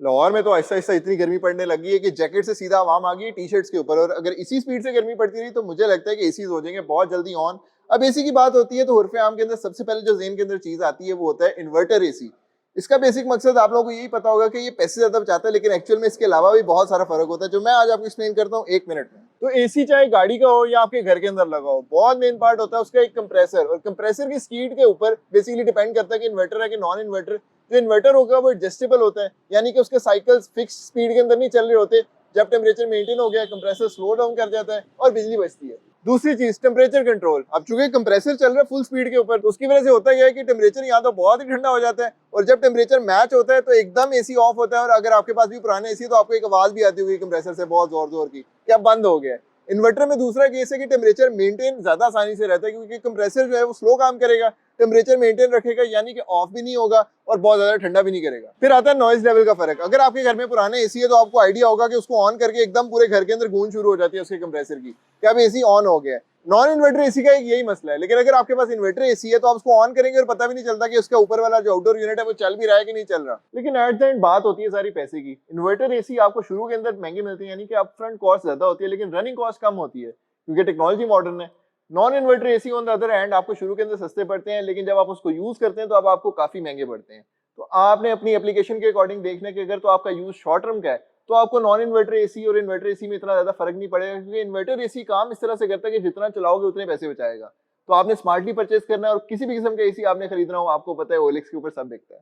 लाहौर में तो आहिस्ता आहिस्ता इतनी गर्मी पड़ने लगी है कि जैकेट से सीधा आवाम आ गई है टी शर्ट्स के ऊपर, और अगर इसी स्पीड से गर्मी पड़ती रही तो मुझे लगता है कि एसी हो जाएंगे बहुत जल्दी ऑन। अब एसी की बात होती है तो उर्फ आम के अंदर सबसे पहले जो जेन के अंदर चीज आती है वो होता है इन्वर्टर एसी। इसका बेसिक मकसद आप लोगों को यही पता होगा कि ये पैसे ज्यादा बचाता है, लेकिन एक्चुअल में इसके अलावा भी बहुत सारा फर्क होता है जो मैं आज आपको एक्सप्लेन करता हूँ 1 मिनट में। तो एसी चाहे गाड़ी का हो या आपके घर के अंदर लगा हो, बहुत मेन पार्ट होता है उसका एक कंप्रेसर, और कंप्रेसर की स्पीड के ऊपर बेसिकली डिपेंड करता है कि इन्वर्टर है कि नॉन इन्वर्टर। जो इन्वर्टर होगा वो एडजस्टेबल होता है, यानी कि उसके साइकिल्स फिक्स स्पीड के अंदर नहीं चल रहे होते। जब टेम्परेचर मेंटेन हो गया कंप्रेसर स्लो डाउन कर जाता है और बिजली बचती है। दूसरी चीज टेम्परेचर कंट्रोल। अब चूंकि कंप्रेसर चल रहा है फुल स्पीड के ऊपर तो उसकी वजह से होता है कि टेम्परेचर यहाँ तो बहुत ही ठंडा हो जाता है, और जब टेम्परेचर मैच होता है तो एकदम एसी ऑफ होता है। और अगर आपके पास भी पुराने एसी तो आपको एक आवाज भी आती होगी कंप्रेसर से बहुत जोर जोर की कि अब बंद हो गया है। इन्वर्टर में दूसरा केस है कि टेम्परेचर मेंटेन ज्यादा आसानी से रहता है, क्योंकि कंप्रेसर जो है वो स्लो काम करेगा, टेम्परेचर मेंटेन रखेगा, यानी कि ऑफ भी नहीं होगा और बहुत ज्यादा ठंडा भी नहीं करेगा। फिर आता है नॉइज लेवल का फर्क। अगर आपके घर में पुराने एसी है तो आपको आइडिया होगा कि उसको ऑन करके एकदम पूरे घर के अंदर गूंज शुरू हो जाती है उसके कंप्रेसर की कि अब एसी ऑन हो गया है। नॉन इन्वर्टर एसी का एक यही मसला है, लेकिन अगर आपके पास इन्वर्टर एसी है तो आप उसको ऑन करेंगे और पता भी नहीं चलता कि उसका ऊपर वाला जो आउटडोर यूनिट है वो चल भी रहा है कि नहीं चल रहा। लेकिन एट द एंड बात होती है सारी पैसे की। इन्वर्टर एसी आपको शुरू के अंदर महंगी मिलती है, यानी कि अप फ्रंट कॉस्ट ज्यादा होती है लेकिन रनिंग कॉस्ट कम होती है क्योंकि टेक्नोलॉजी मॉडर्न है। Non inverter AC on the other hand आपको शुरू के अंदर सस्ते पड़ते हैं, लेकिन जब आप उसको यूज करते हैं तो अब आपको काफी महंगे पड़ते हैं। तो आपने अपनी एप्लीकेशन के अकॉर्डिंग देखने के, अगर तो आपका यूज शॉर्ट टर्म का है तो आपको नॉन इन्वर्टर एसी और इन्वर्टर एसी में इतना ज्यादा फर्क नहीं पड़ेगा, क्योंकि इन्वर्टर एसी काम इस तरह से करता है कि जितना चलाओगे उतने पैसे बचाएगा। तो आपने स्मार्टली परचेज करना है, और किसी भी किस्म का एसी आपने खरीदना हो आपको पता है ओएलएक्स के ऊपर सब बिकता है।